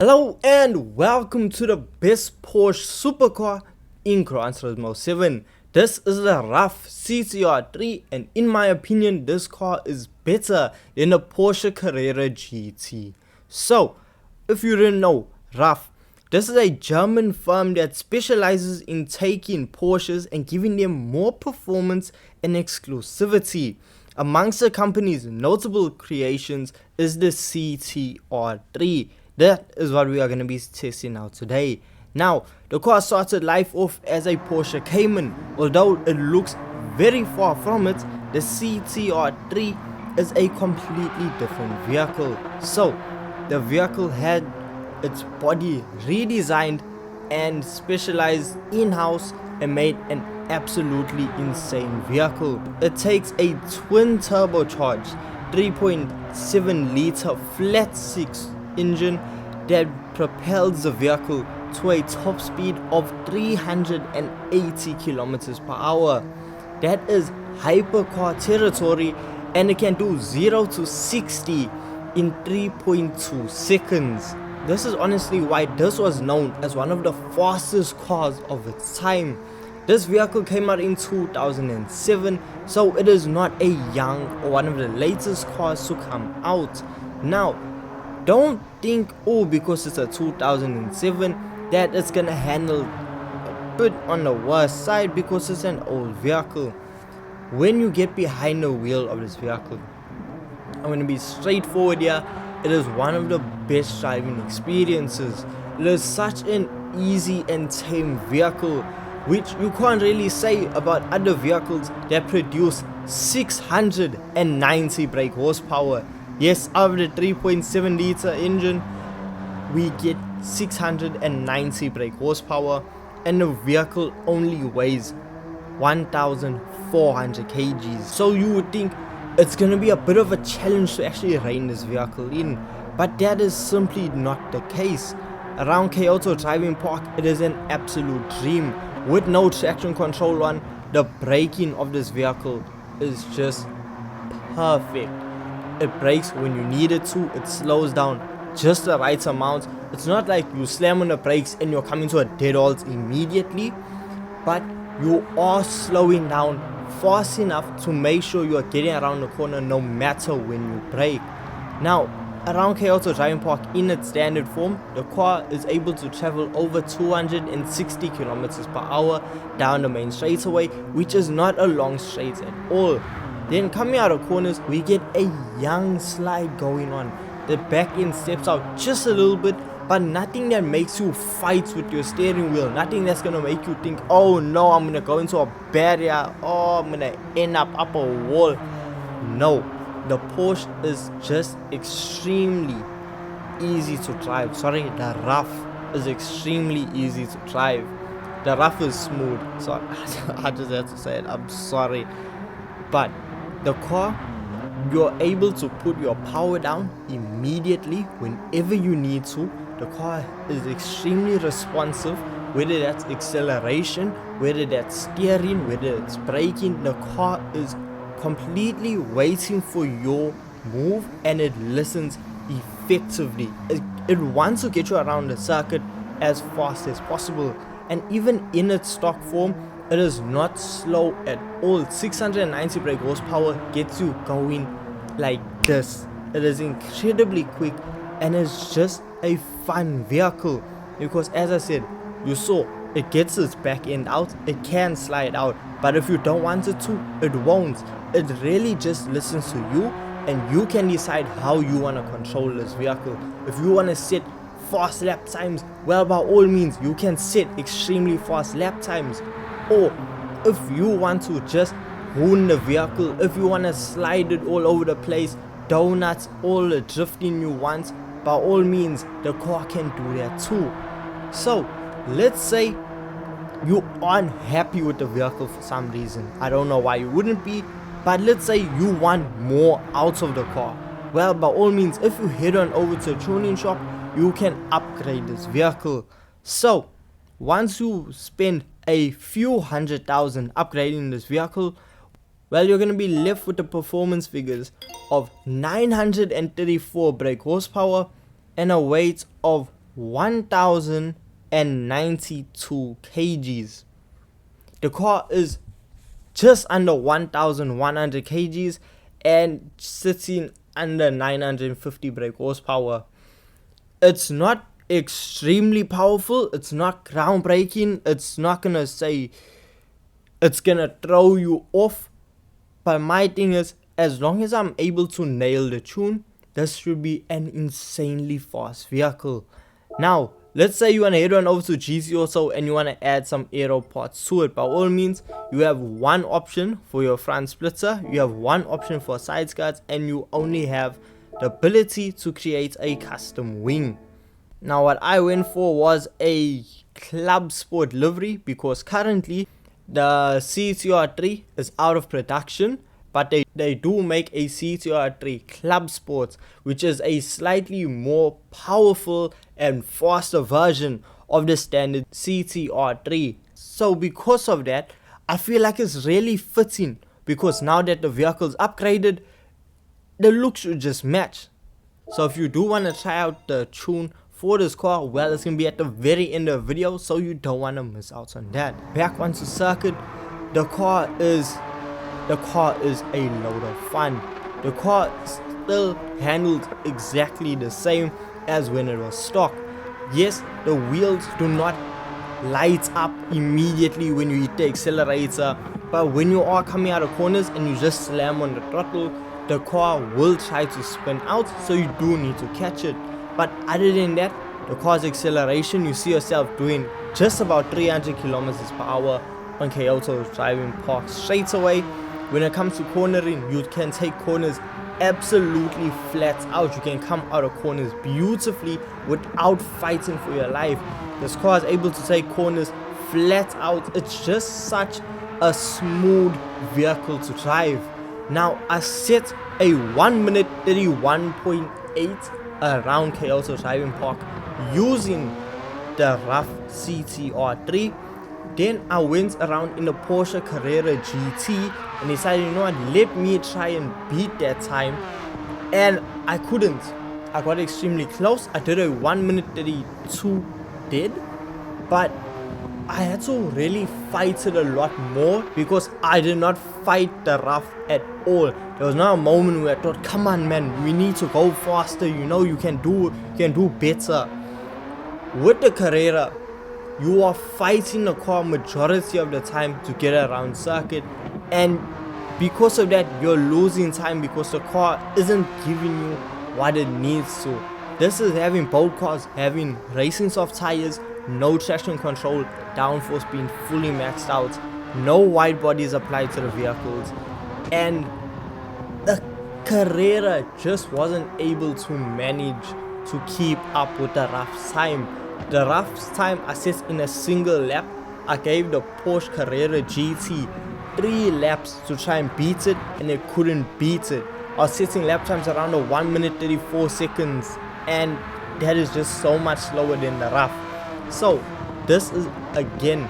Hello and welcome to the best Porsche supercar in Gran Turismo 7. This is the Ruf CTR3 and in my opinion this car is better than the Porsche Carrera GT. So, if you didn't know, Ruf, this is a German firm that specializes in taking Porsches and giving them more performance and exclusivity. Amongst the company's notable creations is the CTR3. That is what we are going to be testing out today. Now, the car started life off as a Porsche Cayman. Although it looks very far from it, the CTR3 is a completely different vehicle. So, the vehicle had its body redesigned and specialized in-house and made an absolutely insane vehicle. It takes a twin turbocharged 3.7 liter flat 6 engine that propels the vehicle to a top speed of 380 kilometers per hour. That is hypercar territory, and it can do 0 to 60 in 3.2 seconds. This is honestly why this was known as one of the fastest cars of its time. This vehicle came out in 2007, so it is not a young or one of the latest cars to come out. Now, don't think, because it's a 2007 that it's gonna handle a bit on the worst side because it's an old vehicle. When you get behind the wheel of this vehicle, I'm gonna be straightforward here, it is one of the best driving experiences. It is such an easy and tame vehicle, which you can't really say about other vehicles that produce 690 brake horsepower. Yes, out of the 3.7 liter engine, we get 690 brake horsepower, and the vehicle only weighs 1,400 kgs. So you would think it's gonna be a bit of a challenge to actually rein this vehicle in, but that is simply not the case. Around Kyoto Driving Park, it is an absolute dream. With no traction control on, the braking of this vehicle is just perfect. It brakes when you need it to, it slows down just the right amount. It's not like you slam on the brakes and you're coming to a dead halt immediately, but you are slowing down fast enough to make sure you are getting around the corner no matter when you brake. Now, around Kyoto Driving Park in its standard form, the car is able to travel over 260 kilometers per hour down the main straightaway, which is not a long straight at all. Then coming out of corners, we get a young slide going on. The back end steps out just a little bit, but nothing that makes you fight with your steering wheel. Nothing that's gonna make you think, oh no, I'm gonna go into a barrier, oh, I'm gonna end up a wall. No, the Porsche is just extremely easy to drive. Sorry, the Ruf is extremely easy to drive. The Ruf is smooth, so I just have to say it, I'm sorry. But the car, you're able to put your power down immediately whenever you need to. The car is extremely responsive, whether that's acceleration, whether that's steering, whether it's braking. The car is completely waiting for your move, and it listens effectively. It wants to get you around the circuit as fast as possible, and even in its stock form, it is not slow at all. 690 brake horsepower gets you going like this. It is incredibly quick, and it's just a fun vehicle because, as I said, you saw it gets its back end out, it can slide out, but if you don't want it to, it won't. It really just listens to you, and you can decide how you want to control this vehicle. If you want to set fast lap times, well, by all means you can set extremely fast lap times. Or if you want to just ruin the vehicle, if you want to slide it all over the place, donuts, all the drifting you want, by all means the car can do that too. So let's say you aren't happy with the vehicle for some reason. I don't know why you wouldn't be, but let's say you want more out of the car. Well, by all means, if you head on over to a tuning shop, you can upgrade this vehicle. So once you spend a few hundred thousand upgrading this vehicle, well, you're going to be left with the performance figures of 934 brake horsepower and a weight of 1,092 kgs. The car is just under 1,100 kgs and sitting under 950 brake horsepower. It's not extremely powerful, it's not groundbreaking, it's not gonna say it's gonna throw you off, but my thing is, as long as I'm able to nail the tune, this should be an insanely fast vehicle. Now let's say you want to head on over to GT also and you want to add some aero parts to it. By all means, you have one option for your front splitter, you have one option for side skirts, and you only have the ability to create a custom wing. Now what I went for was a Club Sport livery, because currently the CTR3 is out of production, but they do make a CTR3 Club Sport, which is a slightly more powerful and faster version of the standard CTR3. So because of that, I feel like it's really fitting, because now that the vehicle's upgraded, the look should just match. So if you do want to try out the tune for this car, well, it's going to be at the very end of the video, so you don't want to miss out on that. Back onto circuit, the car is a load of fun. The car still handled exactly the same as when it was stock. Yes, the wheels do not light up immediately when you hit the accelerator, but when you are coming out of corners and you just slam on the throttle, the car will try to spin out, so you do need to catch it. But other than that, the car's acceleration, you see yourself doing just about 300 kilometers per hour on Kyoto's driving park straight away. When it comes to cornering, you can take corners absolutely flat out. You can come out of corners beautifully without fighting for your life. This car is able to take corners flat out. It's just such a smooth vehicle to drive. Now I set a 1 minute 31.8 around Kyoto driving park using the Ruf CTR3. Then I went around in the Porsche Carrera GT and decided, you know what, let me try and beat that time, and I couldn't. I got extremely close. I did a 1 minute 32 dead, but I had to really fight it a lot more, because I did not fight the Ruf at all. There was not a moment where I thought, come on man, we need to go faster, you know, you can do better. With the Carrera, you are fighting the car majority of the time to get around circuit, and because of that you're losing time, because the car isn't giving you what it needs to. This is having both cars having racing soft tires, no traction control, downforce being fully maxed out, no wide bodies applied to the vehicles, and the Carrera just wasn't able to manage to keep up with the Ruf's time. The Ruf's time I set in a single lap. I gave the Porsche Carrera GT 3 laps to try and beat it, and it couldn't beat it. I was setting lap times around 1 minute 34 seconds, and that is just so much slower than the Ruf. So this is again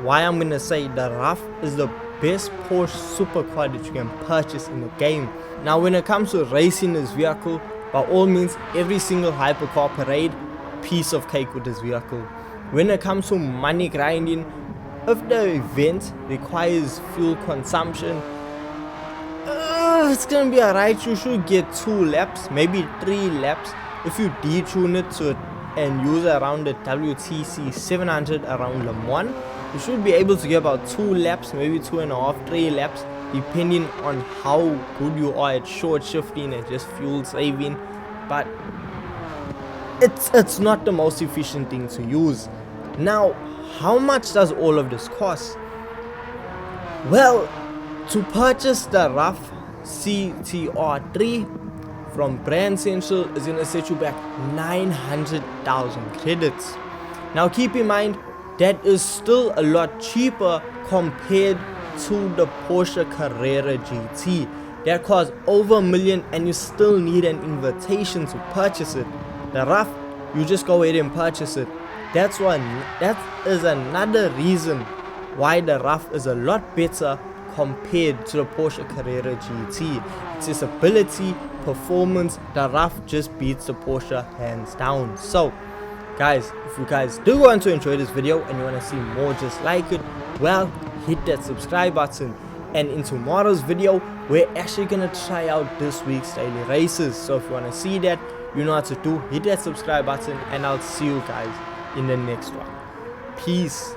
why I'm gonna say the Ruf is the best Porsche supercar that you can purchase in the game. Now when it comes to racing this vehicle, by all means, every single hypercar parade, piece of cake with this vehicle. When it comes to money grinding, if the event requires fuel consumption, it's gonna be alright. You should get 2 laps, maybe 3 laps. If you detune it to and use around the WTC 700 around Le Mans, you should be able to get about 2 laps, maybe 2.5, 3 laps, depending on how good you are at short shifting and just fuel saving. But it's not the most efficient thing to use. Now, how much does all of this cost? Well, to purchase the Ruf CTR3 from Brand Central is going to set you back 900,000 credits. Now keep in mind, that is still a lot cheaper compared to the Porsche Carrera GT. That costs over $1 million and you still need an invitation to purchase it. The Ruf, you just go ahead and purchase it. That is another reason why the Ruf is a lot better compared to the Porsche Carrera GT. Accessibility, performance, the Ruf just beats the Porsche hands down. So Guys, if you guys do want to enjoy this video and you want to see more just like it, well, hit that subscribe button. And in tomorrow's video, we're actually gonna try out this week's daily races. So if you want to see that, you know what to do. Hit that subscribe button and I'll see you guys in the next one. Peace.